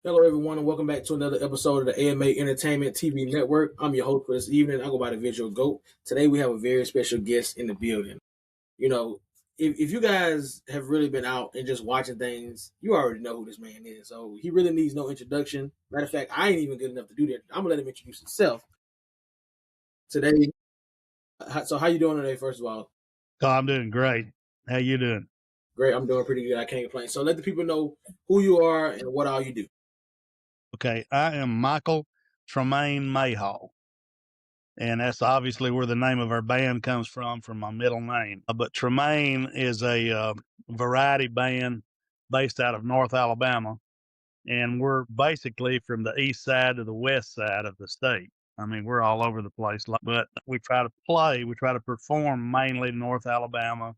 Hello, everyone, and welcome back to another episode of the AMA Entertainment TV Network. I'm your host for this evening. I go by the Visual Goat. Today, we have a very special guest in the building. You know, if you guys have really been out and just watching things, you already know who this man is. So he really needs no introduction. Matter of fact, I ain't even good enough to do that. I'm gonna let him introduce himself today. So, how you doing today? First of all, Oh, I'm doing great. How you doing? great. I'm doing pretty good. I can't complain. So, let the people know who you are and what all you do. Okay, I am Michael Tremayne Mayhall, and that's obviously where the name of our band comes from my middle name. But Tremayne is a variety band based out of North Alabama, and we're basically from the east side to the west side of the state. I mean, we're all over the place, but we try to perform mainly in North Alabama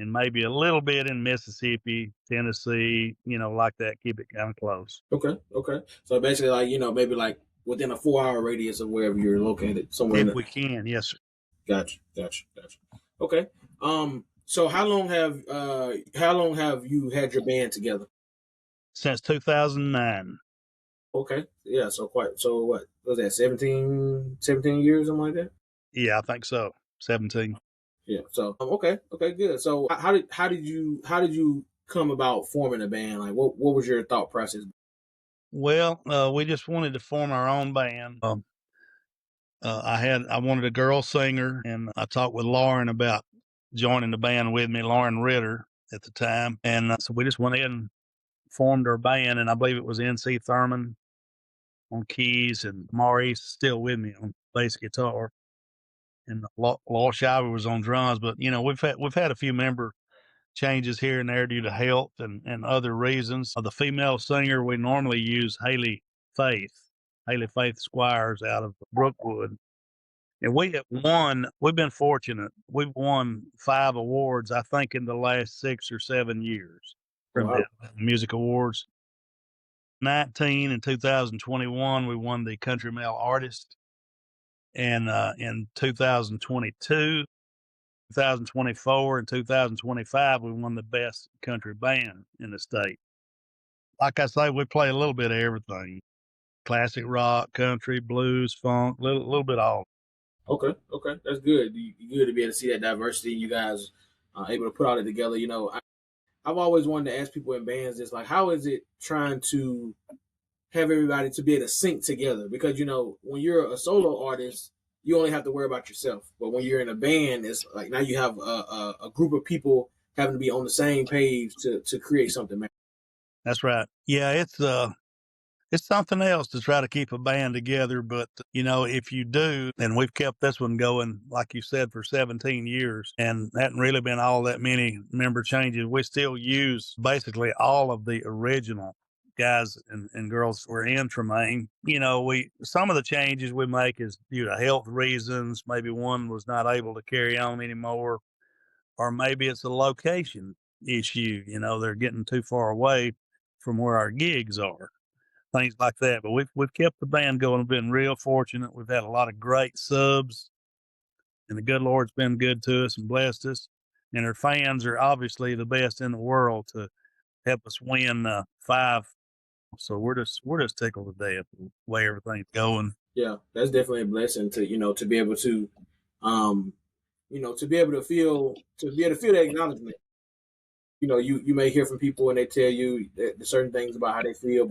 and maybe a little bit in Mississippi, Tennessee, like that. Keep it kind of close. Okay. So basically, like maybe like within a 4 hour radius of wherever you're located, somewhere in If the. we can, yes, sir. Gotcha. Okay. So how long have you had your band together? Since 2009. Okay. Yeah. So what was that? 17 years, something like that. Yeah, I think so. 17. Yeah. So okay, good. So how did you come about forming a band? Like what was your thought process? Well, we just wanted to form our own band. I wanted a girl singer, and I talked with Lauren about joining the band with me, Lauren Ritter at the time, and so we just went ahead and formed our band. And I believe it was NC Thurman on keys, and Maurice still with me on bass guitar, and Law Shiver was on drums. But we've had a few member changes here and there due to health and other reasons. The female singer, we normally use Haley Faith Squires out of Brookwood. And we've been fortunate. We've won 5 awards, I think, in the last 6 or 7 years from Wow. the music awards. 19 in 2021, we won the Country Male Artist. And in 2022, 2024 and 2025, we won the best country band in the state. Like I say, we play a little bit of everything: classic rock, country, blues, funk, little bit of all. Okay, that's good. Good to be able to see that diversity. You guys are able to put all that together. I've always wanted to ask people in bands this, like, how is it trying to have everybody to be able to sync together? Because when you're a solo artist, you only have to worry about yourself. But when you're in a band, it's like now you have a group of people having to be on the same page to create something. Man. That's right. Yeah, it's something else to try to keep a band together, but if you do, and we've kept this one going, like you said, for 17 years, and hadn't really been all that many member changes. We still use basically all of the original guys and girls who are in Tremayne. We some of the changes we make is due to health reasons. Maybe one was not able to carry on anymore, or maybe it's a location issue. They're getting too far away from where our gigs are, things like that. But we've kept the band going. We've been real fortunate. We've had a lot of great subs, and the good Lord's been good to us and blessed us. And our fans are obviously the best in the world to help us win 5. So we're just tickled to death with the way everything's going. Yeah, that's definitely a blessing to to be able to um to be able to feel that acknowledgement. You may hear from people and they tell you that certain things about how they feel.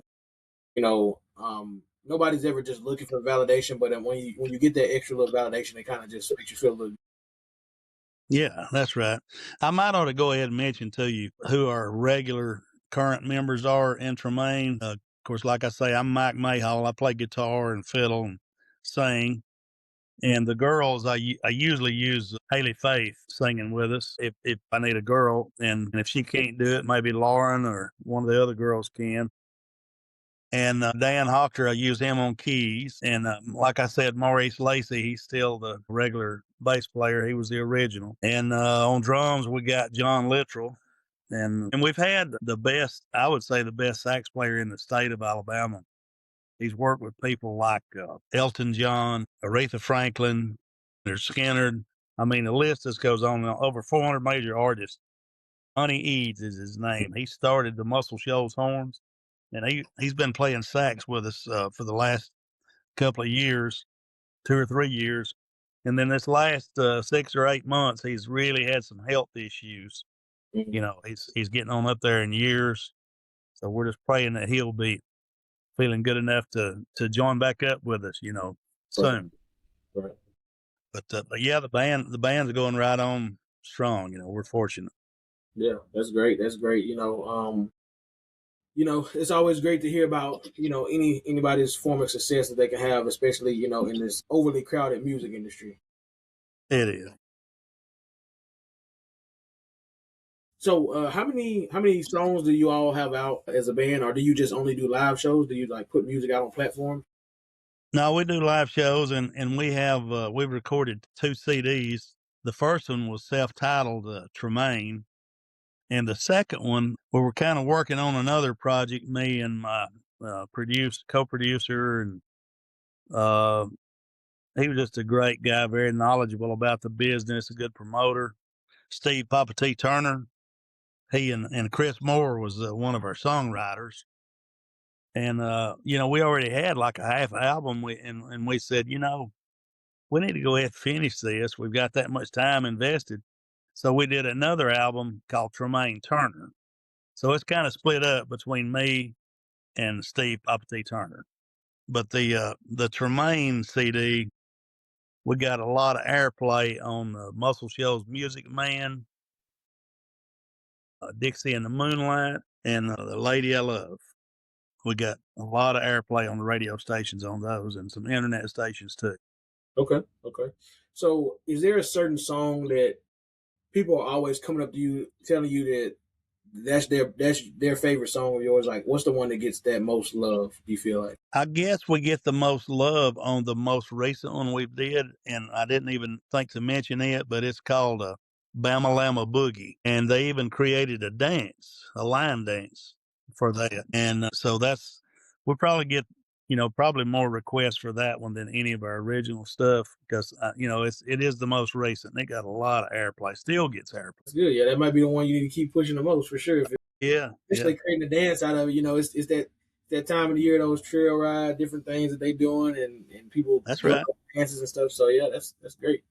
Nobody's ever just looking for validation, but when you get that extra little validation, it kind of just makes you feel a little. Yeah, that's right. I might ought to go ahead and mention to you who our regular current members are in Tremayne. Of course, like I say, I'm Mike Mayhall. I play guitar and fiddle and sing. And the girls, I usually use Haley Faith singing with us if I need a girl. And if she can't do it, maybe Lauren or one of the other girls can. And Dan Hochter, I use him on keys. And like I said, Maurice Lacey, he's still the regular bass player. He was the original. And on drums, we got John Littrell. And we've had the best, I would say, the best sax player in the state of Alabama. He's worked with people like Elton John, Aretha Franklin, there's Skinner. I mean, the list just goes on. Over 400 major artists. Honey Eads is his name. He started the Muscle Shoals Horns. and he's been playing sax with us for the last couple of years, 2 or 3 years, and then this last 6 or 8 months, he's really had some health issues. Mhm. He's getting on up there in years, so we're just praying that he'll be feeling good enough to join back up with us, Right, soon. right. But yeah, the band's going right on strong. We're fortunate. Yeah, that's great. That's great. It's always great to hear about anybody's form of success that they can have, especially in this overly crowded music industry. It is. So, how many songs do you all have out as a band, or do you just only do live shows? Do you like put music out on platforms? No, we do live shows, and we've recorded 2 CDs. The first one was self-titled Tremaine, and the second one we were kind of working on another project. Me and my co-producer, and uh, he was just a great guy, very knowledgeable about the business, a good promoter. Steve Papa T. Turner, he and Chris Moore was one of our songwriters. And we already had like a half album. We said, we need to go ahead and finish this. We've got that much time invested. So we did another album called Tremaine Turner. So it's kind of split up between me and Steve Papa T. Turner. But the Tremaine CD, we got a lot of airplay on Muscle Shoals Music Man, Dixie and the Moonlight, and The Lady I Love. We got a lot of airplay on the radio stations on those, and some internet stations too. Okay, okay. So, is there a certain song that people are always coming up to you, telling you that that's their favorite song of yours? Like, what's the one that gets that most love? Do you feel like? I guess we get the most love on the most recent one we did, and I didn't even think to mention it, but it's called a Bama Lama Boogie, and they even created a dance, a line dance for that, and so we probably get probably more requests for that one than any of our original stuff because it is the most recent. It got a lot of airplay, still gets airplay. That's good. Yeah, that might be the one you need to keep pushing the most for sure. Yeah, yeah, Especially creating a dance out of it. It's that time of the year, those trail ride, different things that they doing, and people that's doing right. dances and stuff. So yeah, that's great.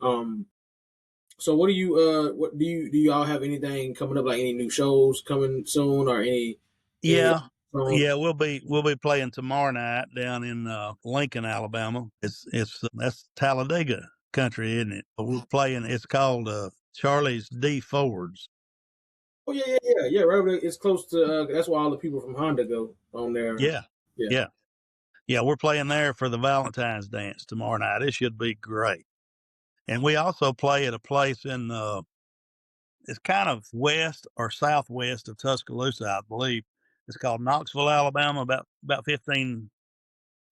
Um, so what do you all have anything coming up, like any new shows coming soon, or any Yeah. songs? Yeah, we'll be playing tomorrow night down in Lincoln, Alabama. It's that's Talladega country, isn't it? But we're playing. It's called Charlie's D Fords. Oh yeah, yeah, yeah, yeah. Right over there, it's close to. That's why all the people from Honda go on there. Yeah, Yeah. yeah, yeah. We're playing there for the Valentine's dance tomorrow night. It should be great. And we also play at a place in it's kind of west or southwest of Tuscaloosa, I believe. It's called Knoxville, Alabama, about 15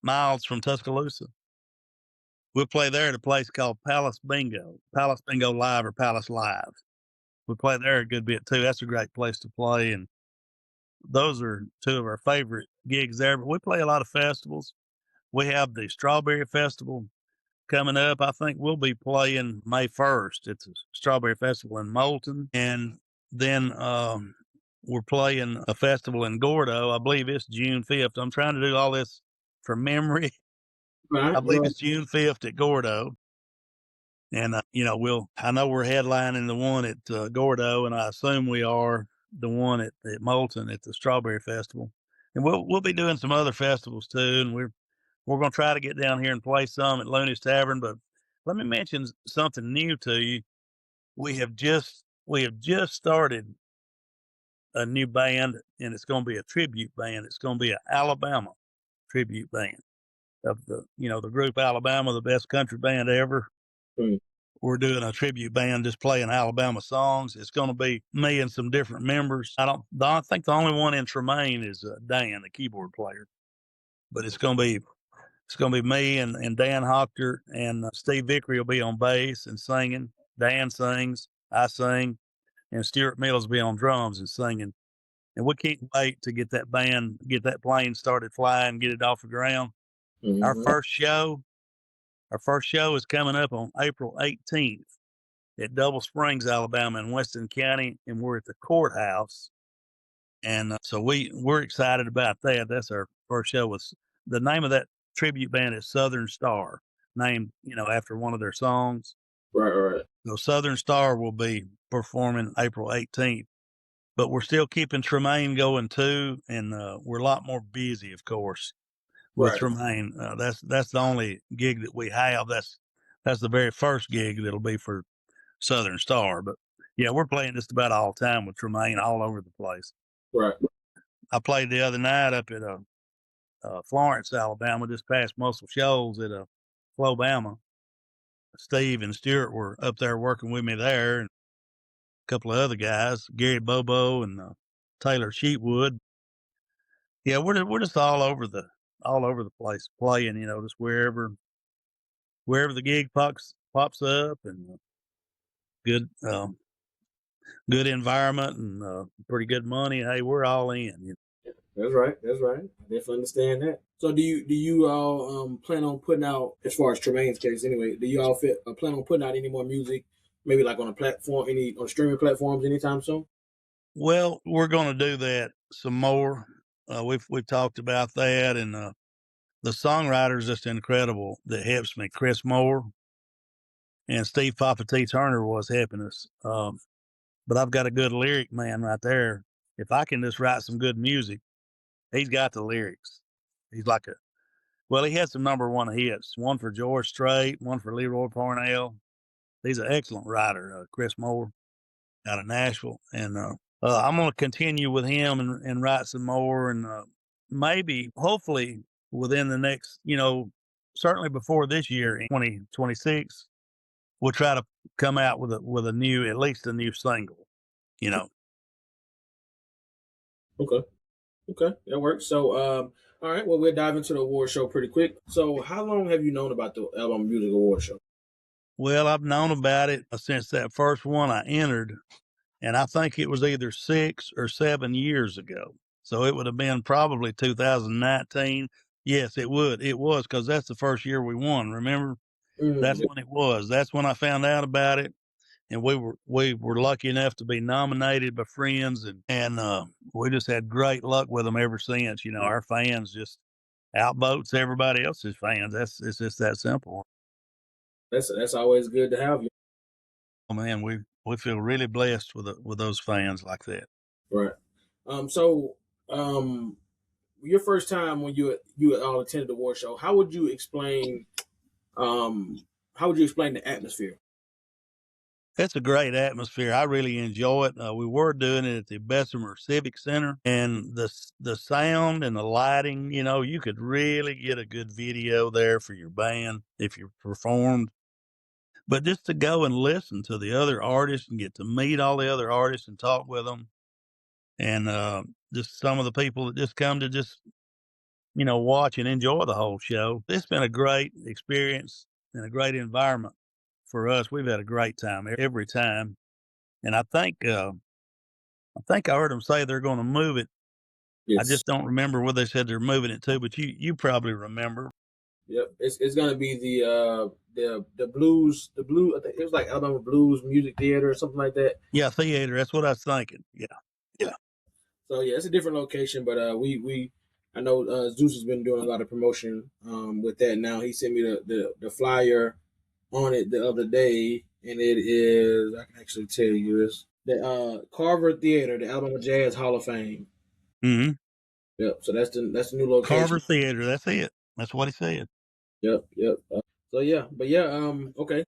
miles from Tuscaloosa. We'll play there at a place called Palace Bingo Live or Palace Live. We play there a good bit too. That's a great place to play, and those are two of our favorite gigs there. But we play a lot of festivals. We have the Strawberry Festival coming up. I think we'll be playing May 1st. It's a Strawberry Festival in Moulton, and then we're playing a festival in Gordo. I believe it's June 5th. I'm trying to do all this from memory. Right. I believe it's June 5th at Gordo. And, I know we're headlining the one at Gordo, and I assume we are the one at Moulton at the Strawberry Festival. And we'll be doing some other festivals too. And we're going to try to get down here and play some at Looney's Tavern. But let me mention something new to you. We have just started a new band, and it's going to be a tribute band. It's going to be an Alabama tribute band of the group Alabama, the best country band ever. Mm. We're doing a tribute band just playing Alabama songs. It's going to be me and some different members. I think the only one in Tremayne is Dan, the keyboard player. But it's going to be me and Dan Hochter, and Steve Vickery will be on bass and singing. Dan sings, I sing, and Stuart Mills will be on drums and singing. And we can't wait to get that plane started flying, get it off the ground. Our Mm-hmm. first show, our first show is coming up on April 18th at Double Springs, Alabama, in Weston County, and we're at the courthouse. And so we're excited about that. That's our first show. With the name of that tribute band is Southern Star, named after one of their songs. Right, right, So Southern Star will be performing April 18th, but we're still keeping Tremayne going too, and we're a lot more busy, of course, with right, Tremayne. That's the only gig that we have. That's the very first gig that'll be for Southern Star. But yeah, we're playing just about all the time with Tremayne all over the place. right. I played the other night up at Florence, Alabama, just past Muscle Shoals at Flobama. Steve and Stuart were up there working with me there, and a couple of other guys, Gary Bobo and Taylor Sheetwood. Yeah, we're just all over the place playing. Just wherever the gig pops up, and good good environment and pretty good money. Hey, we're all in. That's right. That's right. I definitely understand that. So do you all plan on putting out, as far as Tremaine's case anyway, do you all plan on putting out any more music, maybe like on a platform, any on streaming platforms anytime soon? Well, we're going to do that some more. We've talked about that, and the songwriter's just incredible that helps me. Chris Moore and Steve Papa T. Turner was helping us. But I've got a good lyric man right there. If I can just write some good music, he's got the lyrics. He's like he had some number one hits, one for George Strait, one for Leroy Parnell. He's an excellent writer, Chris Moore out of Nashville. And I'm going to continue with him and write some more. And maybe, hopefully, within the next, certainly before this year, in 2026, we'll try to come out with a new, at least a new single, you know. Okay. Okay, that works. So, all right. Well, we'll dive into the award show pretty quick. So, how long have you known about the Alabama Music Award Show? Well, I've known about it since that first one I entered, and I think it was either 6 or 7 years ago. So it would have been probably 2019. Yes, it would. It was because that's the first year we won. Remember, that's Mm, when it was. That's when I found out about it, and we were lucky enough to be nominated by friends, and we just had great luck with them ever since. Our fans just outvotes everybody else's fans. It's just that simple. that's always good to have you. Oh man, we feel really blessed with those fans like that. Right. So, um, your first time when you all attended the award show, um how would you explain the atmosphere? It's a great atmosphere. I really enjoy it. We were doing it at the Bessemer Civic Center, and the sound and the lighting. You could really get a good video there for your band if you performed. But just to go and listen to the other artists and get to meet all the other artists and talk with them, and just some of the people that just come to just watch and enjoy the whole show. It's been a great experience and a great environment for us. We've had a great time every time, and I think I heard them say they're going to move it. I Yes. just don't remember where they said they're moving it to, but you probably remember. Yep. It's gonna be the blues, I think it was like Alabama Blues Music Theater or something like that. Yeah, theater. That's what I was thinking. Yeah, yeah. So yeah, it's a different location, but we I know Zeus has been doing a lot of promotion with that now. He sent me the flyer on it the other day, and it is, I can actually tell you, it's the Carver Theater, the Alabama Jazz Hall of Fame. Hmm. Yep. So that's the new location. Carver Theater. That's it. That's what he said. Yep. Yep. So yeah, but yeah. Okay.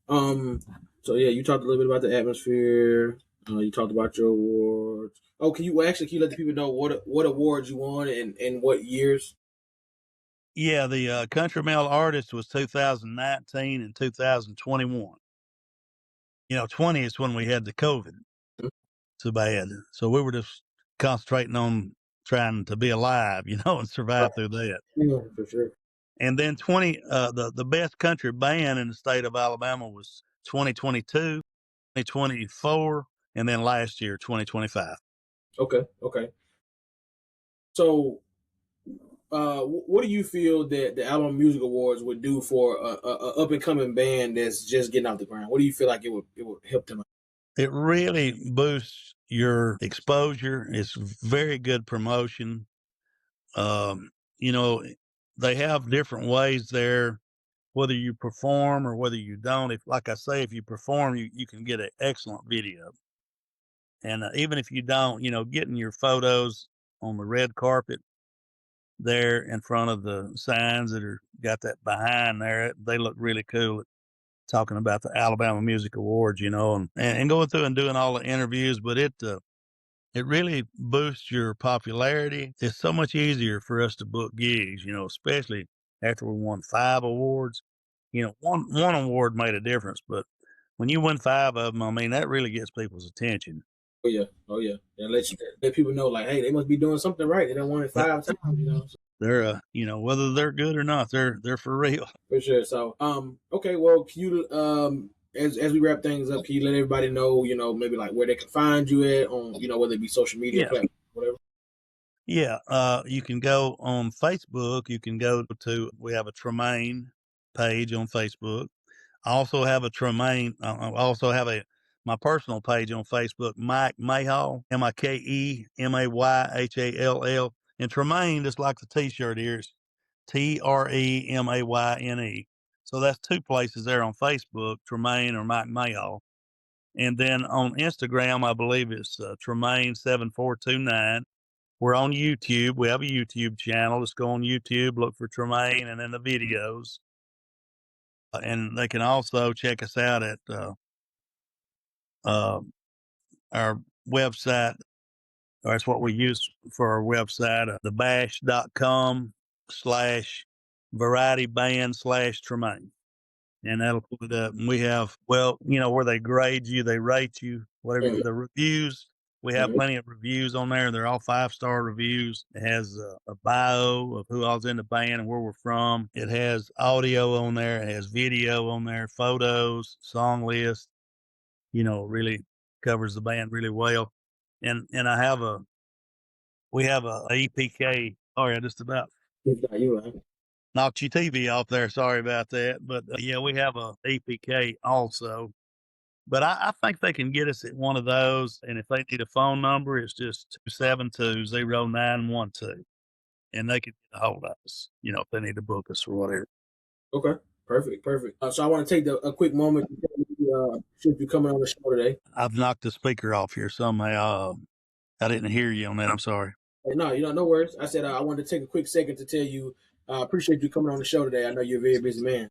Um. So yeah, you talked a little bit about the atmosphere. You talked about your awards. Oh, can you let the people know what awards you won and what years? Yeah, the Country Male Artist was 2019 and 2021. 20 is when we had the COVID so bad. So we were just concentrating on trying to be alive, and Right. survive through that. Yeah, for sure. And then the best country band in the state of Alabama was 2022, 2024, and then last year 2025. Okay. Okay. So what do you feel that the Alabama Music Awards would do for a up and coming band that's just getting off the ground? What do you feel like it would help them? It really boosts your exposure. It's very good promotion. Um, you know, they have different ways there, whether you perform or whether you don't. If, like I say, if you perform, you can get an excellent video. And even if you don't, getting your photos on the red carpet there in front of the signs that are got that behind there, they look really cool. Talking about the Alabama Music Awards, and going through and doing all the interviews, but it really boosts your popularity. It's so much easier for us to book gigs, especially after we won 5 awards. One award made a difference, but when you win 5 of them, I mean, that really gets people's attention. Oh yeah, oh yeah. And let people know like, hey, they must be doing something right. They don't won it But 5 times. So, they're, whether they're good or not, they're for real. for sure. So, okay. Well, can you as we wrap things up, can you let everybody know, maybe like where they can find you at on, whether it be social media Yeah. platform, whatever. Yeah. You can go on Facebook. You can go to, we have a Tremayne page on Facebook. I also have a Tremayne. I also have my personal page on Facebook, Mike Mayhall, MikeMayhall. And Tremayne, just like the T-shirt here, is Tremayne. So that's 2 places there on Facebook, Tremayne or Mike Mayhall. And then on Instagram, I believe it's Tremayne7429. We're on YouTube. We have a YouTube channel. Just go on YouTube, look for Tremayne, and then the videos. And they can also check us out at uh, our website. Or that's what we use for our website, thebash.com/varietyband/Tremayne. And that'll put it up. And we have, where they grade you, they rate you, whatever Mm-hmm. the reviews. We have Mm-hmm. plenty of reviews on there. They're all 5-star reviews. It has a bio of who I was in the band and where we're from. It has audio on there. It has video on there, photos, song list. Really covers the band really well. And we have a EPK. Oh yeah, just about It's not you, man. knocked your TV off there. Sorry about that. But yeah, we have a EPK also. But I think they can get us at one of those. And if they need a phone number, it's just 272-0912. And they can get a hold of us, if they need to book us or whatever. Okay. Perfect. Perfect. So I want to take a quick moment to tell you, should you coming on the show today. I've knocked the speaker off here somehow. I didn't hear you on that. I'm sorry. Hey, no, no worries. I said I wanted to take a quick second to tell you, appreciate you coming on the show today. I know you're a very busy man.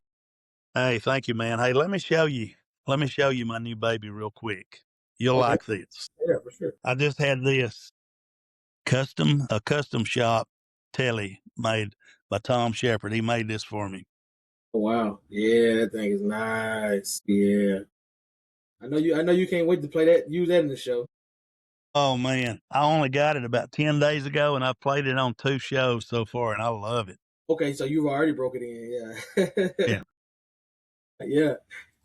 Hey, thank you, man. Hey, let me show you. Let me show you my new baby real quick. You'll Okay. like this. Yeah, for sure. I just had this a custom shop telly made by Tom Shepard. He made this for me. Oh, wow. Yeah, that thing is nice. Yeah. I know you can't wait to play that, use that in the show. Oh man, I only got it about 10 days ago and I've played it on 2 shows so far and I love it. Okay, so you've already broke it in, yeah. Yeah. Yeah,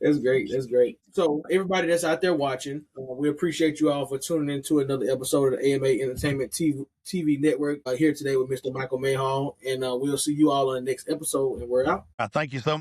that's great. That's great. So everybody that's out there watching, we appreciate you all for tuning into another episode of the AMA Entertainment TV Network here today with Mr. Michael Mayhall, and we'll see you all on the next episode. And we're out. Thank you so much.